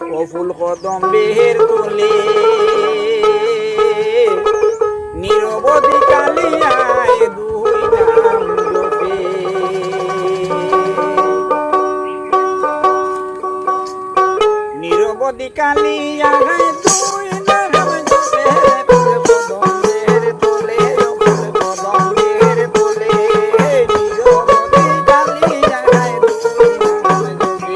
ও ফুল কদম্বের তোলে নিরবধি কালিয়ায় দুই নাম জপে নিরবধি কালিয়ায় দুই নাম জপে ফুল কদম্বের তোলে ফুল কদম্বের তোলে নিরবধি কালিয়ায় দুই নাম জপে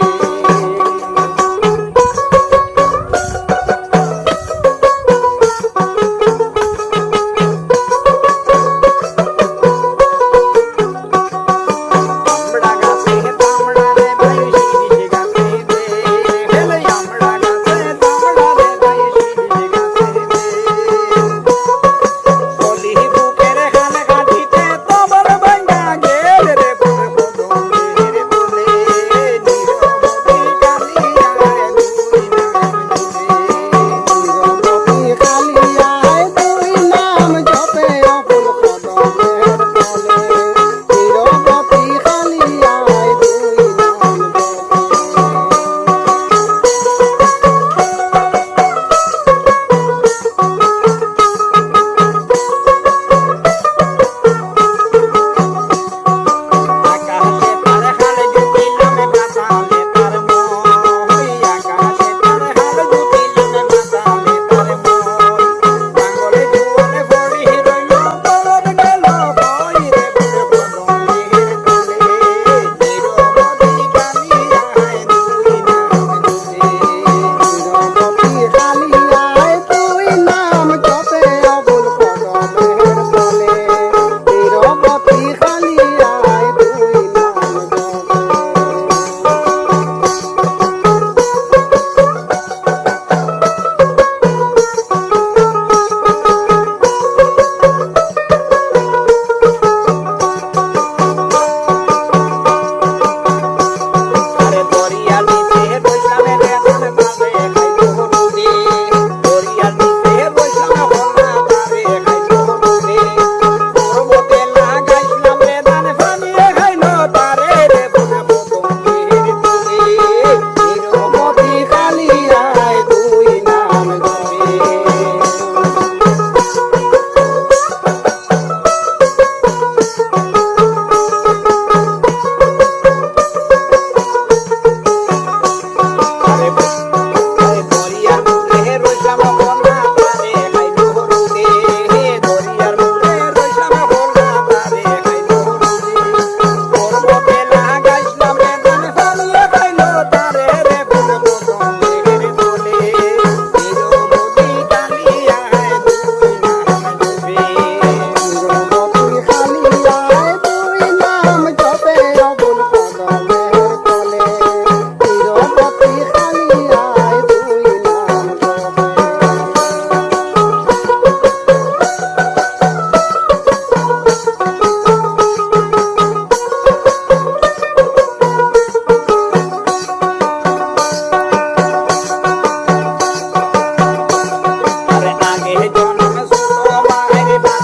কালিয়ায় দুই নাম জপে নিরবধি কালিয়ায়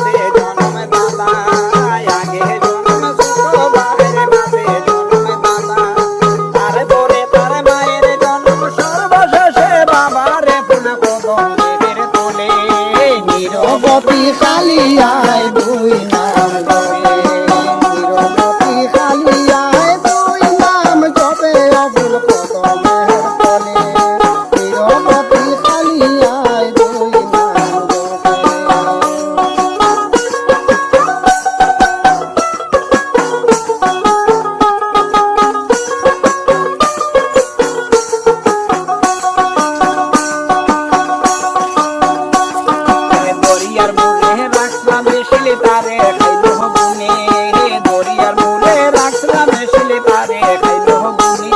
দুই নাম জপে অবুল কদমের তলে নিরবধি কালিয়ায় দুই নাম জপে দরিয়ার মূলে রাখলাম শিলে তারে খাইলো গুনে দরিয়ার মূলে রাখলাম শিলে তারে খাইলো গুনে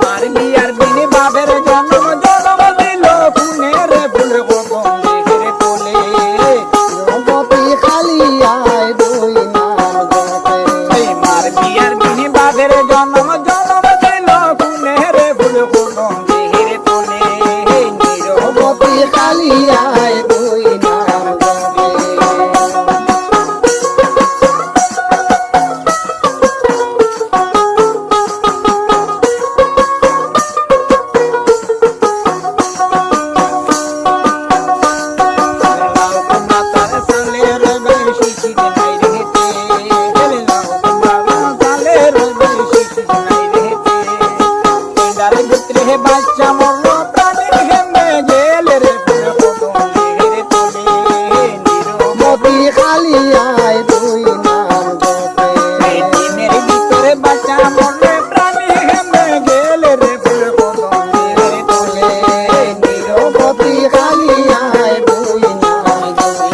মার বিয়ার দিনে বাবের জন্ম জন্ম দিল খুনে রে ফুল কদমের তোলে নিরবধি কালিয়ায় দুই নাম জপে মার বিয়ার দিনে বাবের জন্ম জন্ম দিল খুনে রে ফুল কদমের তোলে নিরবধি কালিয়ায় দুই নাম জপে হে বাচ্চা মরলো প্রাণী হেমে গেলে রে ফুল কদমের তলে মতি খালিয়ায় দুই নাম জপে দিনের ভিতরে বাচ্চা মরলে প্রাণী হেমে গেলে রে ফুল কদমের তলে নিরবতি খালিয়ায় দুই নাম জপে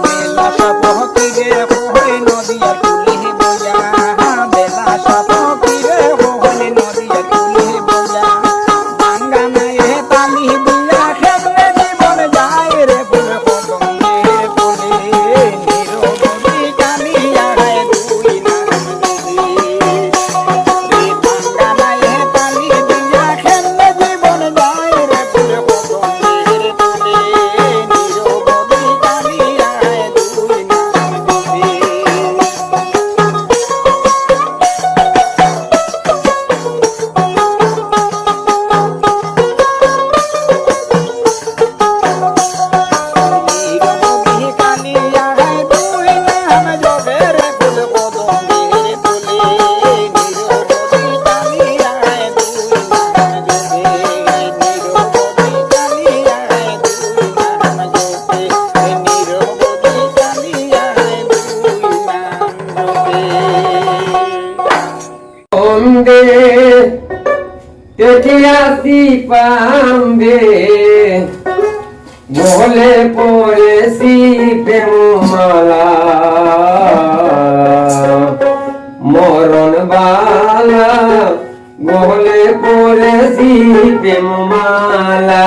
বেলা সাপকিরে হয়ে নদীর কুলে বইয়া বেলা সাপকিরে হয়ে নদীর কুলে বইয়া বাঙ্গা নাই পানি দিয়া খেলে জীবন যায় রে ফুল কদমের তলে নিরবধি কালিয়া রে দুই নাম জপে বাঙ্গা নাই পানি দিয়া খেলে জীবন যায় রে ফুল কদমের তলে নিরবধি কালিয়া রে দুই নাম জপে নিরবধি কালিয়া রে দুই নাম জপে রে ফুল কদমের তলে নিরবধি কালিয়া রে দুই নাম জপে নিরবধি কালিয়া রে দুই নাম জপে নিরবধি কালিয়া রে দুই নাম জপে ওন্দে তেটিয়াসি পাম্বে বলে পড়েছি প্রেমমালা মরণ বালা বলে পড়েছি প্রেমমালা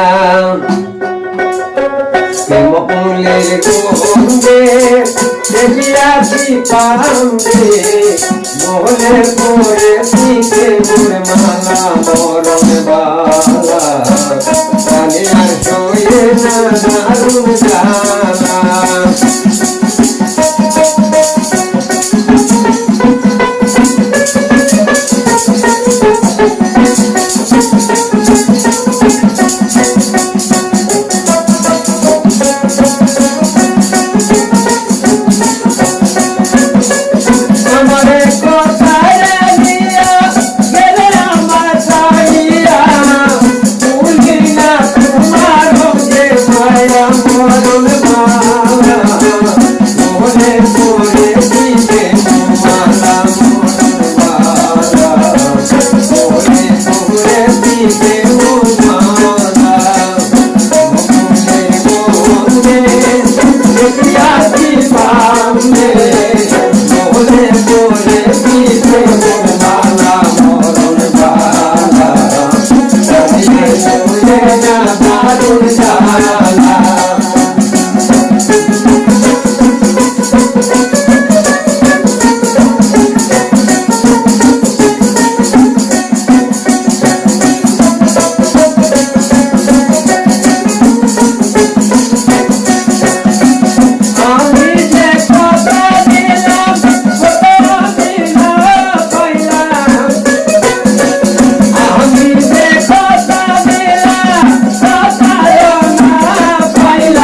প্রেমকুলের গন্ধে দেখিয়াছি পাম্বে বলে পড়েছি প্রেমর মালা মরণ বালা কালে আর শোয়ে না দারুণ জ্বালা আমারে কোথায় নিয়া গেলে আমার সাইয়া ভুলি না তোমার যে মায়া মরণ মালা মনে পড়ে দিবে মালা মরণ মালা মনে পড়ে দিবে মালা মনে মনে দেখিয়াছি সামনে বলে বলে দিতে মালা মরণ বালা কালিয়ে বলে না দারুণ জ্বালা আমি যে কথা দিলাম কথা দিলাম পাইলাম আমি যে কথা দিলাম কথা না পাইলাম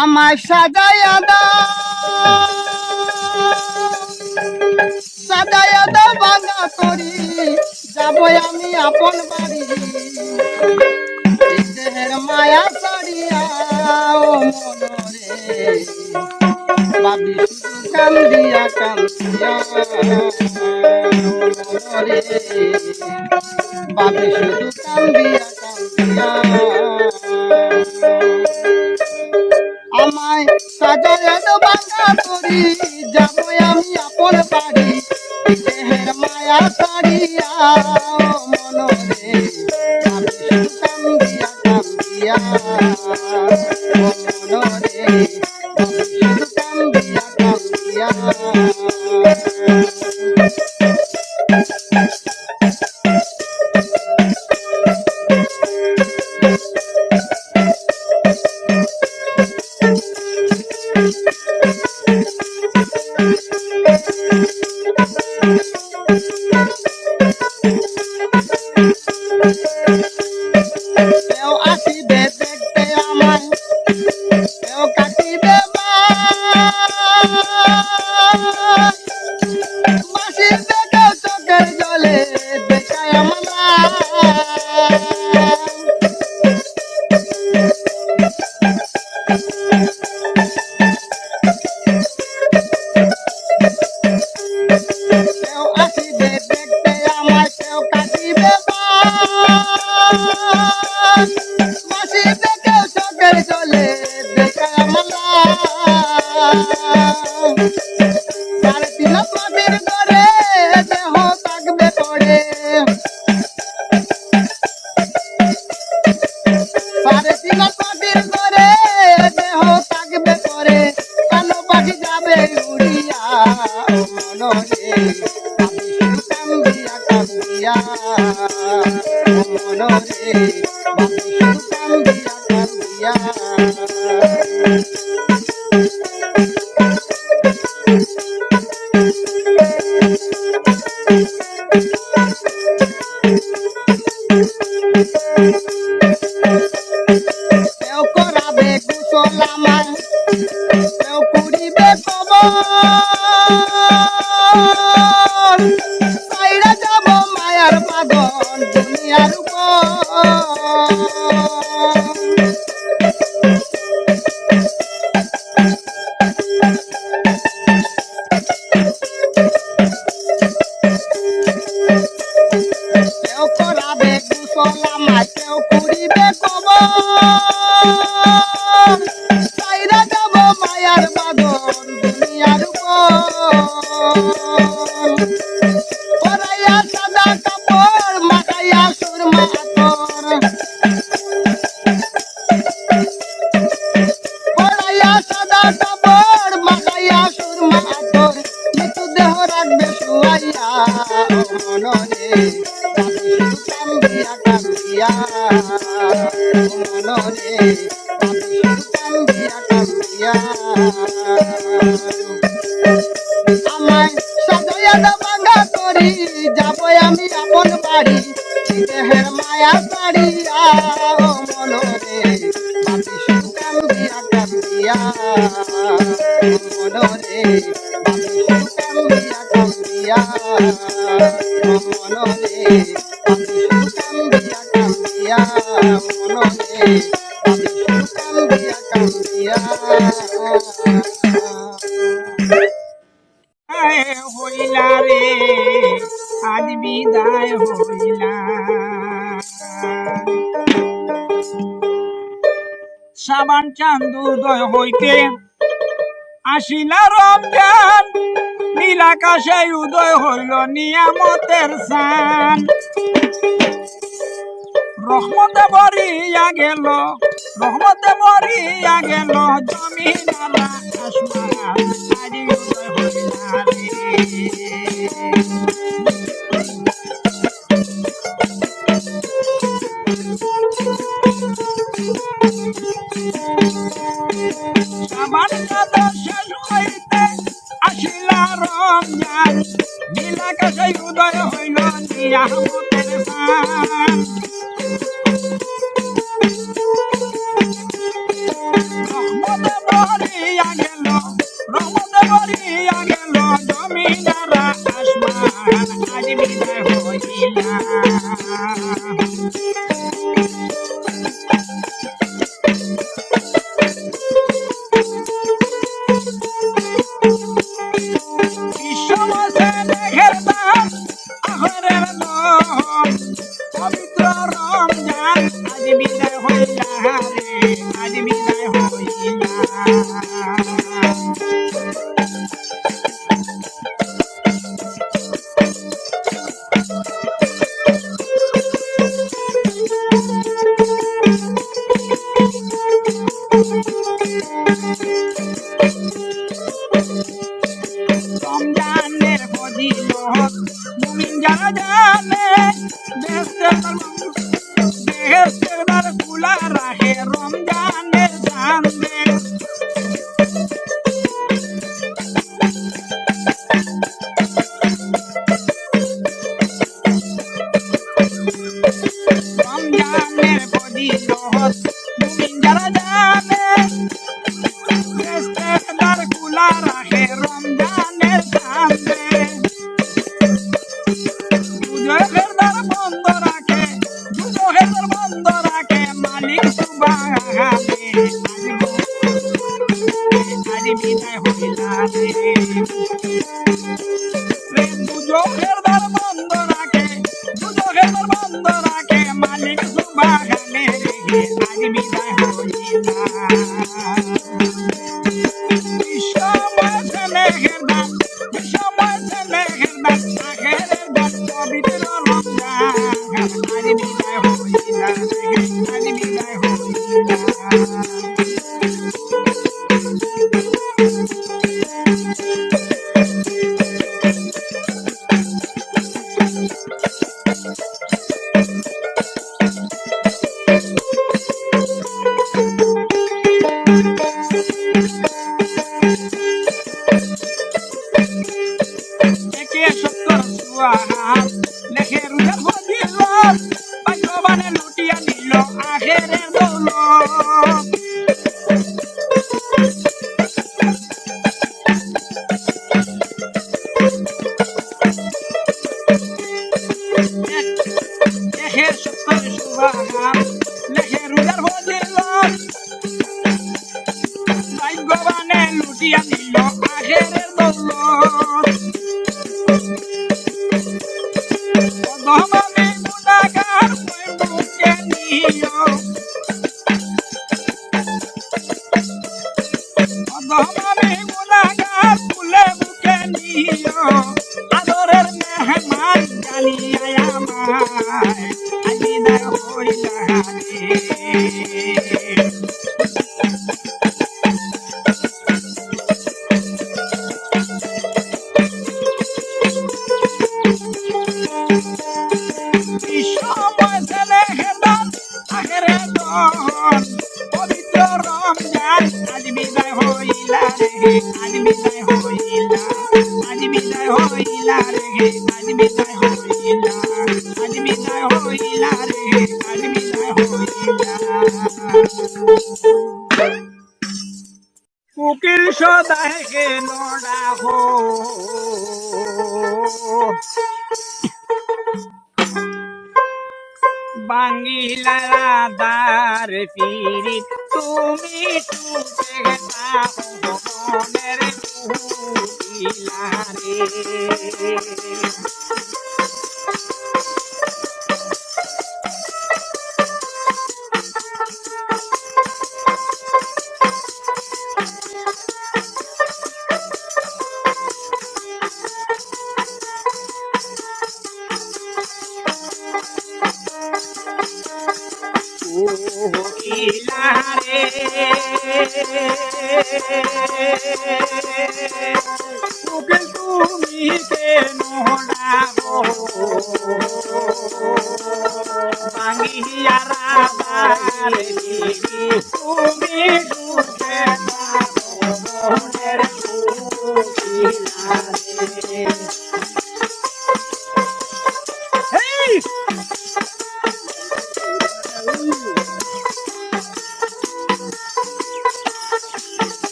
আমায় সাজাইয়া দাও বাংলা করি যাবো আমি আপন বাড়ি দেহের মায়া ছাড়িয়া ও মনরে ভাবি শুধু কান্দিয়া কান্দিয়া মনরে ভাবি শুধু কান্দিয়া কান্দিয়া আমায় সাজাইয়া দাও বাংলা করি যাবো আমি আপন বাড়ি দেহের মায়া ছাড়িয়া মনরে আমি কান্দিয়া কান্দিয়া মনরে আমি কান্দিয়া কান্দিয়া কেউ আসিবে দেখতে আমায় কেউ কাটিবে মাসিবে কেউ চোখের জলে দেখায় আমার কেউ আসিবে দেখতে আমায় কেউ কাটিবে মাসিবে কেউ চোখের জলে দেখায় আমার সাড়ে তিন মাটির ঘরে দেহ থাকবে পড়ে সাড়ে তিন মাটির ঘরে দেহ থাকবে পড়ে কেন পাখি যাবে উড়িয়া মনরে আমি শুধু কান্দিয়া কান্দিয়া মনরে আমি শুধু কান্দিয়া কান্দিয়া কেউ করাবে কুশল আমার কেউ কুড়িবে খবর সাইরা যাব মায়ার পাগল দুনিয়ার উপর কেউ করাবে কুশল আমার কেউ কুড়িবে খবর সাইরা যাব মায়ার পাগল দুনিয়ার উপর পরাইয়া সাদা কাপড় মাখাইয়া সুরমা আতর পরাইয়া সাদা কাপড় মাখাইয়া সুরমা আতর মৃত্যু দেহ রাখবে শুয়াইয়া মনরে আমি শুধু কান্দিয়া কান্দিয়া কান্দিয়া মনরে কান্দিয়া কান্দিয়া আমায় সাজাইয়া দা বাঙ্গা করি যাবো আমি আপন বাড়ি দেহের মায়া ছাড়িয়া ও মনরে বাপি শুধু কান্দিয়া কান্দিয়া মনরে বাপি শুধু কান্দিয়া কান্দিয়া মনরে বাপি শুধু কান্দিয়া কান্দিয়া মনরে বাপি শুধু কান্দিয়া কান্দিয়া হইলা রে আজ বিদায় হইলা শ্রাবণ চান্দুদয় হইতে আসিলা রমজান নীল আকাশে উদয় হইল নিয়ামতের সান রহমতে ভরিয়া গেল রহমতে ভরিয়া গেল জমিন আসমান আজ উদয় হইলা রে শ্রাবণ চাঁদ শেষ হইতে আসিলা রমজান নীল আকাশে উদয় হইল নিয়ামতের সান রহমতে ভরিয়া গেল জমিনার আসমান আজ বিদায় হইলা পবিত্র রমজান আজ বিদায় হইলা রে আজ বিদায় হইলা রমজানের ফজিলত মুমিন যারা জানে বেহেশতের দ্বার খোলা রাখে রমজানের চাঁদে রমজানের ফজিলত মুমিন যারা জানে বেহেশতের দ্বার খোলা রাখে রমজানের চাঁদে দুজখের দ্বার বন্ধ রাখে মালিক সুবহানে আজ বিদায় হইলা রে দুজখের দ্বার বন্ধ রাখে মালিক সুবহানে আজ বিদায় হইলা বিষময় স্নেহের দান আখেরের দান পবিত্র রমজান আজ বিদায় হইলা আজ বিদায় হইলা একে সত্তর সুয়াহার লেখে রুজার ফজিলত ভাগ্যবানে লুটিয়া নিল আখেরের দৌলত একে সত্তর সুয়াহার লেখে রুজার ফজিলত ভাগ্যবানে লুটিয়া নিল আখেরের দৌলত অধমামি গুনাহগার বুকে নিও অধমামি গুনাহগার বুকে নিও আদরের মেহমান জানিয়া আমায় আজ বিদায় হইলা রে বিষময় স্নেহের দান পাবন পবিত্র রমজান আজ বিদায় হইলা রে আজ বিদায় হইলা আজ বিদায় হইলা রে আজ বিদায় হইলা আজ বিদায় হইলা রে আজ বিদায় হইলা উকিল সদায় কেন ডাকো বাঙ্গিলাদার পিরি তুমি সুখে থাকো মনের উকিলা রে উকিলা রে উকিল তুমি কেন ডাকো বাঙ্গিয়ারাদার পিরি তুমি সুখে থাকো মনের উকিলা রে হেই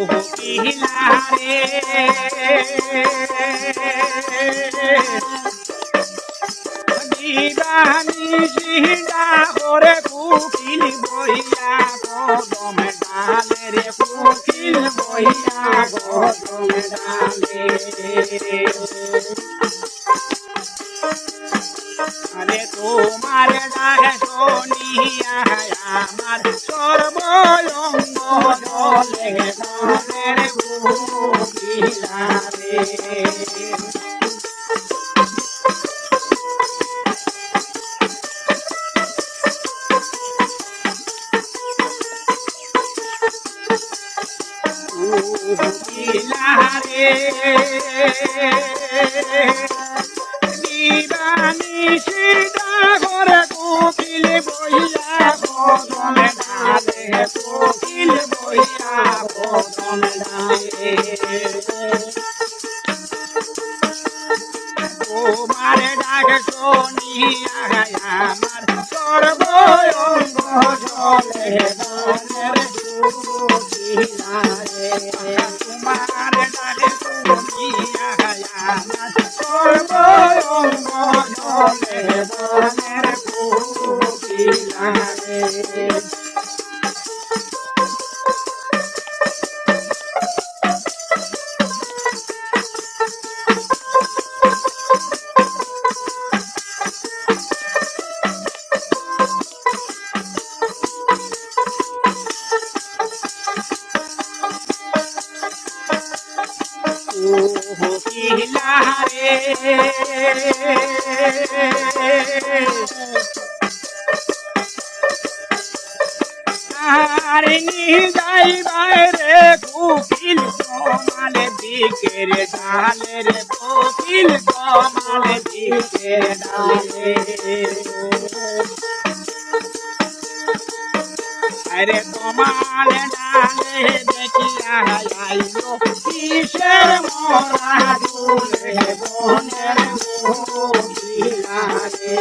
উকিলা রে দিবানি সিদা করে কুকিল বইয়া কদম ডালে রে কুকিল বইয়া কদম ডালে আরে তোমার ডাকে শুনিয়া আমার সর্বঙ্গ জলে মনের উকিলা রে উকিলা রে দিবানি সিদা করে কোকিল বইয়া কদম ডালে কোকিল বইয়া কদম ডালে তোমার ডাক শুনিয়া আমার সর্বঙ্গ জলে মনের উকিলা রে তোমার ডাক শুনিয়া আমার সর্বঙ্গ জলে মনের উকিলা রে উকিলা রে আরে নি যাইবাই রে কোকিল কমালে দিকের ডালে রে কোকিল কমালে দিকের ডালে আরে তোমার ডালে দেখিয়া আইলো কিসের মোরা দুলে বনের উকিলা রে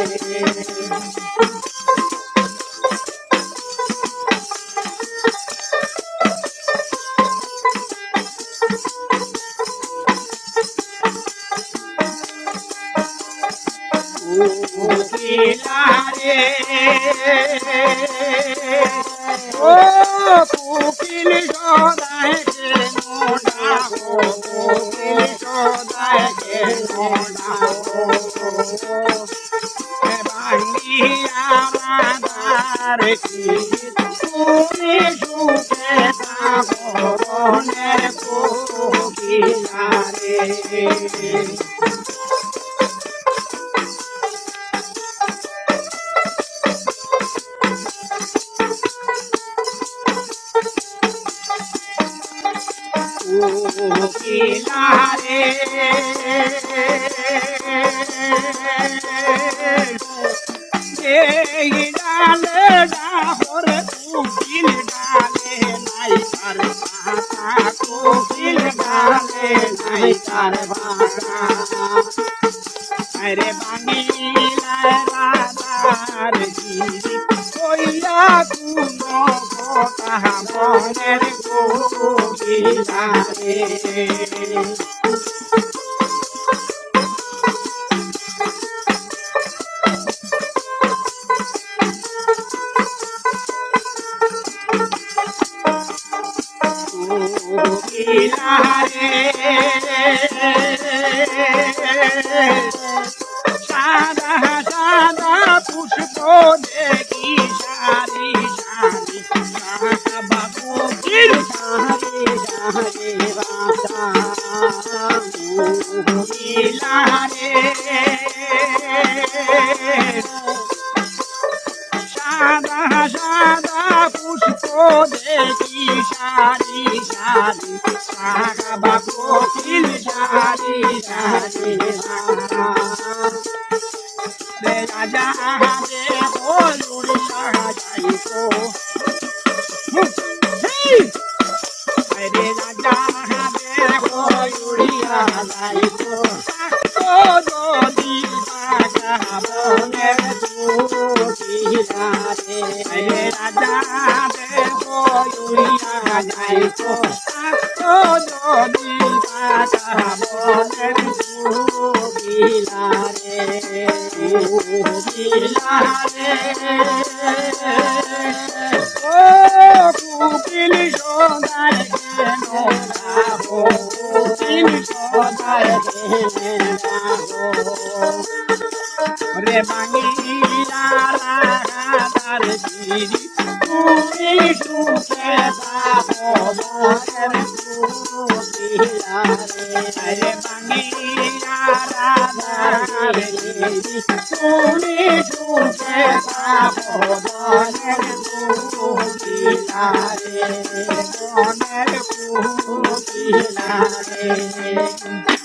উকিলা রে ও কোকিল সদায় কেন ডাকো কোকিল সদায় কেন ডাকো বাঙ্গিয়ারাদার পিরি তুমি সুখে থাকো মনের উকিলা রে উকিলা রে এই মনের কোকিলা রে কোকিলা রে সাদা সাদা পুষ্প দেখি সারি সারি সাবা কোকিল সারি সারি বাসা কোকিলা রে সাদা সাদা পুষ্প দেখি সারি সারি সাবা কোকিল সারি সারি রাজা রে হলুর সাজাইতো রে রাজা রে হলুরিয়া যাইতো ও যদি বাগা বনের দুখিলা রে রাজা রে হলুরিয়া যাইতো ও যদি বাগা বনের দুখিলা রে কোকিলা রে ও কোকিল সোনার কেন রাখো কোকিল সোনার কেন রাখো রে বাঙিলা রাধার গিরি তুমি সুখে থাকো বনের কোকিলা রে বাঙিলা রাধার গিরি তুমি সুখে থাকো বনের কোকিলা রে বনের কোকিলা রে